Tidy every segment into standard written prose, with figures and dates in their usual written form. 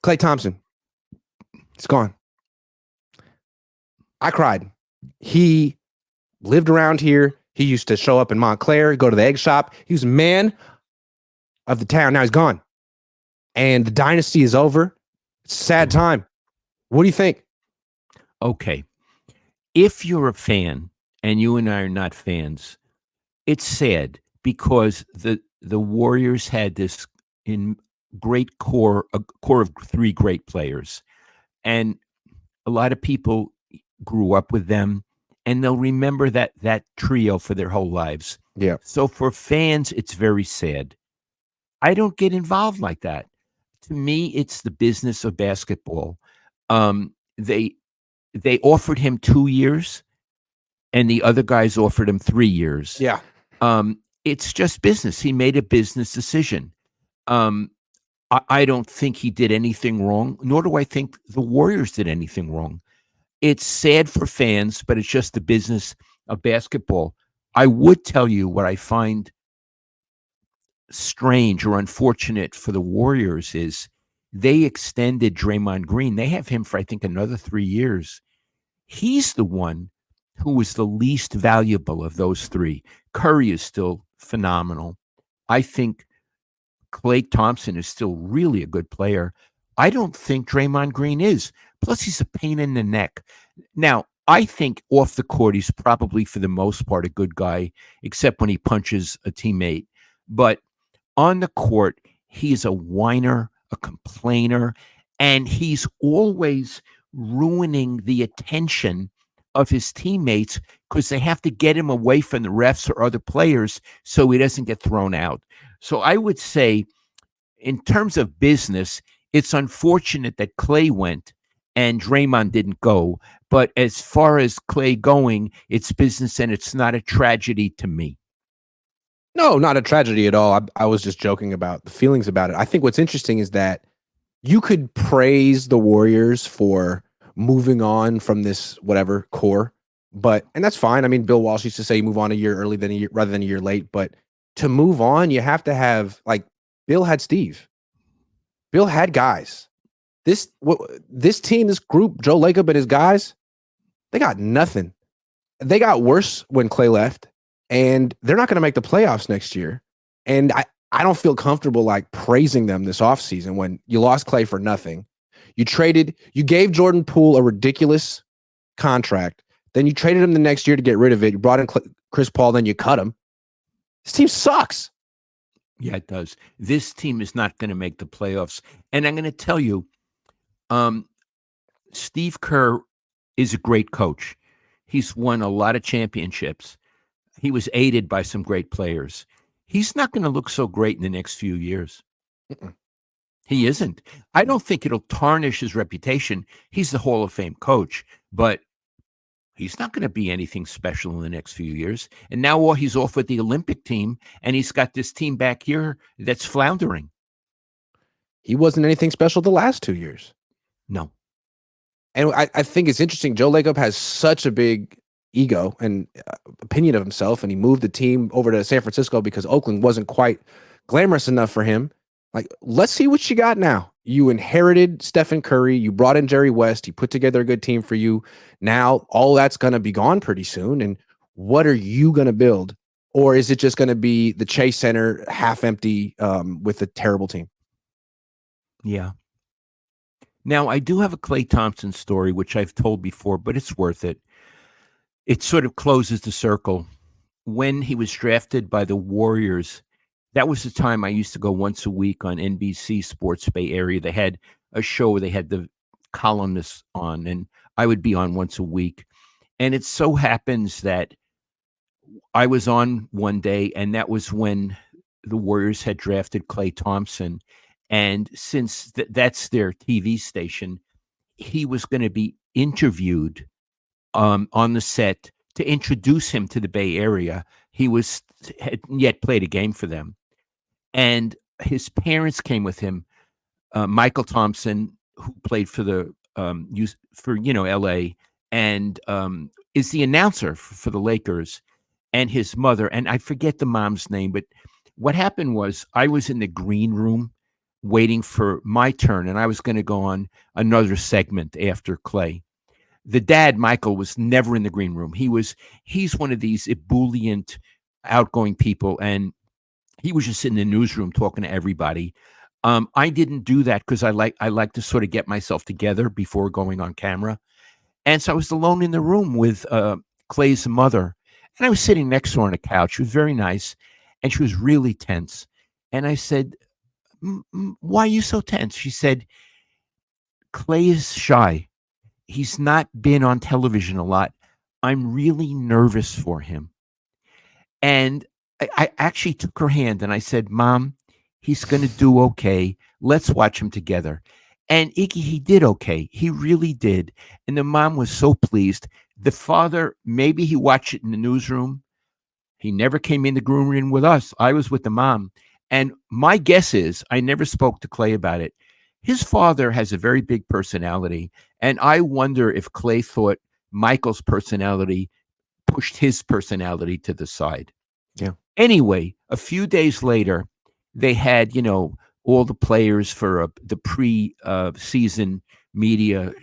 Klay Thompson, it's gone. I cried. He lived around here. He used to show up in Montclair, go to the egg shop. He was man of the town. Now he's gone. And the dynasty is over. It's a sad time. What do you think? Okay. If you're a fan, and you and I are not fans, it's sad because the Warriors had this great core, a core of three great players. And a lot of people grew up with them, and they'll remember that trio for their whole lives. Yeah. So for fans, it's very sad. I don't get involved like that. To me, it's the business of basketball. They offered him 2 years, and the other guys offered him 3 years. Yeah. It's just business. He made a business decision. I don't think he did anything wrong, nor do I think the Warriors did anything wrong. It's sad for fans, but it's just the business of basketball. I would tell you what I find strange or unfortunate for the Warriors is they extended Draymond Green. They have him for, I think, another 3 years. He's the one who was the least valuable of those three. Curry is still phenomenal. I think Klay Thompson is still really a good player. I don't think Draymond Green is. Plus, he's a pain in the neck. Now, I think off the court, he's probably, for the most part, a good guy, except when he punches a teammate. But on the court, he's a whiner, a complainer, and he's always ruining the attention of his teammates because they have to get him away from the refs or other players so he doesn't get thrown out. So I would say, in terms of business, it's unfortunate that Klay went and Draymond didn't go. But as far as Klay going, it's business, and it's not a tragedy to me. No, not a tragedy at all. I was just joking about the feelings about it. I think what's interesting is that you could praise the Warriors for moving on from this whatever core, and that's fine. I mean, Bill Walsh used to say you move on a year early rather than a year late. But to move on, you have to have, like, Bill had Steve. Bill had guys. This team, this group, Joe Lacob and his guys, they got nothing. They got worse when Klay left, and they're not going to make the playoffs next year. And I don't feel comfortable like praising them this offseason when you lost Klay for nothing. You gave Jordan Poole a ridiculous contract. Then you traded him the next year to get rid of it. You brought in Chris Paul, then you cut him. This team sucks. Yeah, it does. This team is not going to make the playoffs. And I'm going to tell you, Steve Kerr is a great coach. He's won a lot of championships. He was aided by some great players. He's not going to look so great in the next few years. He isn't. I don't think it'll tarnish his reputation. He's the Hall of Fame coach, but he's not going to be anything special in the next few years. And now he's off with the Olympic team, and he's got this team back here that's floundering. He wasn't anything special the last 2 years. No. And I think it's interesting. Joe Lacob has such a big ego and opinion of himself, and he moved the team over to San Francisco because Oakland wasn't quite glamorous enough for him. Like, let's see what you got now. You inherited Stephen Curry. You brought in Jerry West. You put together a good team for you. Now all that's going to be gone pretty soon. And what are you going to build? Or is it just going to be the Chase Center half empty with a terrible team? Yeah. Now, I do have a Klay Thompson story, which I've told before, but it's worth it. It sort of closes the circle. When he was drafted by the Warriors, that was the time I used to go once a week on NBC Sports Bay Area. They had a show where they had the columnists on, and I would be on once a week. And it so happens that I was on one day, and that was when the Warriors had drafted Klay Thompson. And since that's their TV station, he was going to be interviewed on the set to introduce him to the Bay Area. He hadn't yet played a game for them. And his parents came with him. Michael Thompson, who played for LA, and is the announcer for the Lakers, and his mother, and I forget the mom's name, but what happened was I was in the green room waiting for my turn, and I was going to go on another segment after Klay. The dad, Michael, was never in the green room. He's one of these ebullient, outgoing people, and he was just in the newsroom talking to everybody. I didn't do that because I like to sort of get myself together before going on camera, and so I was alone in the room with Clay's mother, and I was sitting next to her on a couch. She was very nice, and she was really tense. And I said, "Why are you so tense?" She said, "Clay is shy. He's not been on television a lot. I'm really nervous for him." And I actually took her hand and I said, "Mom, he's going to do okay. Let's watch him together." And Iggy, he did okay. He really did. And the mom was so pleased. The father, maybe he watched it in the newsroom. He never came in the groom room with us. I was with the mom. And my guess is, I never spoke to Clay about it. His father has a very big personality. And I wonder if Clay thought Michael's personality pushed his personality to the side. Yeah. Anyway, a few days later, they had, all the players for the pre-season media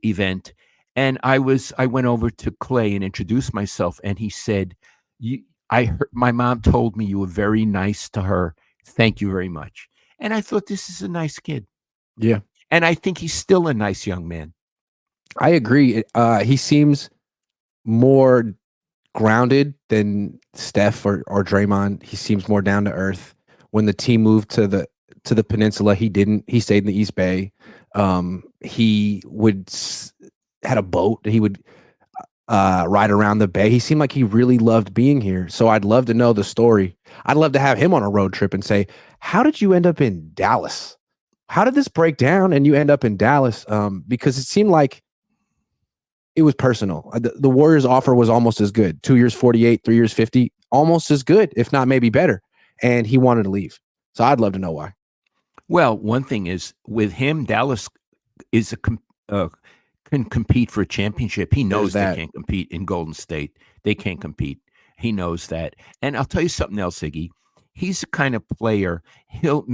event. And I went over to Clay and introduced myself. And he said, I heard, my mom told me you were very nice to her. Thank you very much. And I thought, this is a nice kid. Yeah. And I think he's still a nice young man. I agree. He seems more grounded than Steph or Draymond. He seems more down to earth. When the team moved to the peninsula, he didn't. He stayed in the East Bay. He had a boat. He would ride around the bay. He seemed like he really loved being here. So I'd love to know the story. I'd love to have him on a road trip and say, how did you end up in Dallas? How did this break down and you end up in Dallas? Because it seemed like it was personal. The Warriors' offer was almost as good. 2 years, 48, 3 years, 50, almost as good, if not maybe better. And he wanted to leave. So I'd love to know why. Well, one thing is with him, Dallas is can compete for a championship. He knows they can't compete in Golden State. They can't compete. He knows that. And I'll tell you something else, Iggy. He's the kind of player, he'll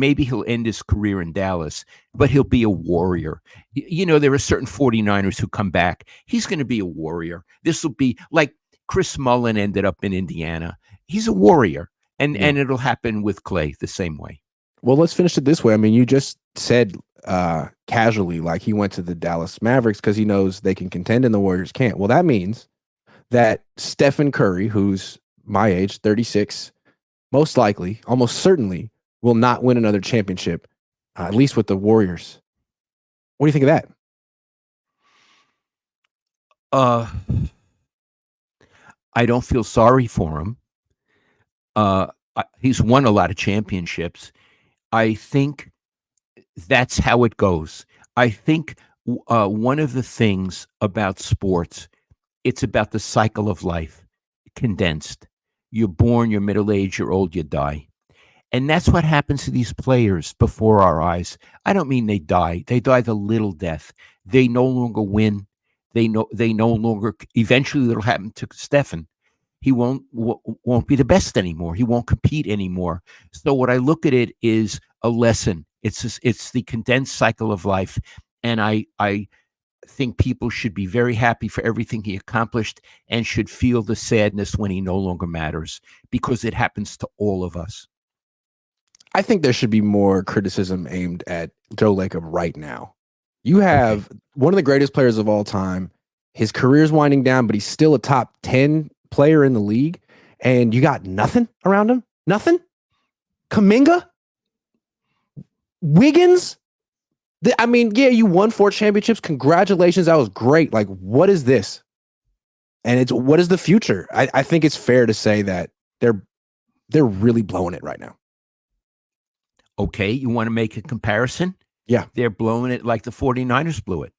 end his career in Dallas, but he'll be a warrior. There are certain 49ers who come back. He's going to be a warrior. This will be like Chris Mullin ended up in Indiana. He's a warrior. And it'll happen with Clay the same way. Well, let's finish it this way. I mean, you just said casually, like he went to the Dallas Mavericks because he knows they can contend and the Warriors can't. Well, that means that Stephen Curry, who's my age, 36, most likely, almost certainly, will not win another championship, at least with the Warriors. What do you think of that? I don't feel sorry for him. He's won a lot of championships. I think that's how it goes. I think one of the things about sports, it's about the cycle of life, condensed. You're born, you're middle age, you're old, you die. And that's what happens to these players before our eyes. I don't mean they die. They die the little death. They no longer win. They no longer, eventually it'll happen to Stephen. He won't be the best anymore. He won't compete anymore. So what I look at it is a lesson. It's the condensed cycle of life. And I think people should be very happy for everything he accomplished and should feel the sadness when he no longer matters, because it happens to all of us. I think there should be more criticism aimed at Joe Lacob right now. You have one of the greatest players of all time. His career's winding down, but he's still a top 10 player in the league. And you got nothing around him? Nothing? Kuminga? Wiggins? You won 4 championships. Congratulations. That was great. Like, what is this? And what is the future? I think it's fair to say that they're really blowing it right now. Okay, you want to make a comparison? Yeah. They're blowing it like the 49ers blew it.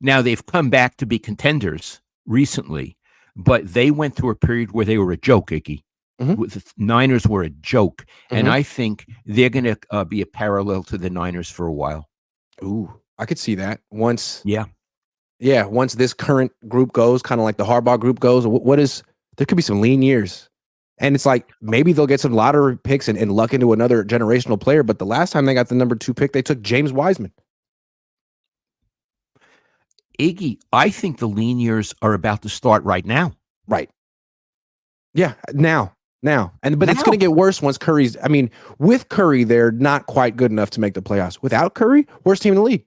Now, they've come back to be contenders recently, but they went through a period where they were a joke, Iggy. Mm-hmm. The Niners were a joke. Mm-hmm. And I think they're going to be a parallel to the Niners for a while. Ooh, I could see that. Once once this current group goes, kind of like the Harbaugh group goes, there could be some lean years. And it's like maybe they'll get some lottery picks and luck into another generational player. But the last time they got the number 2 pick, they took James Wiseman. Iggy, I think the lean years are about to start right now. Right. Yeah. Now. But it's Now. going to get worse once Curry's. I mean, with Curry, they're not quite good enough to make the playoffs. Without Curry, worst team in the league.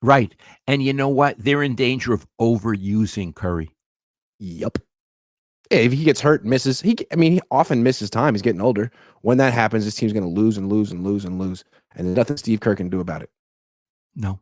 Right. And you know what? They're in danger of overusing Curry. Yep. If he gets hurt, misses, he often misses time. He's getting older. When that happens, this team's going to lose and lose and lose and lose. And there's nothing Steve Kerr can do about it. No.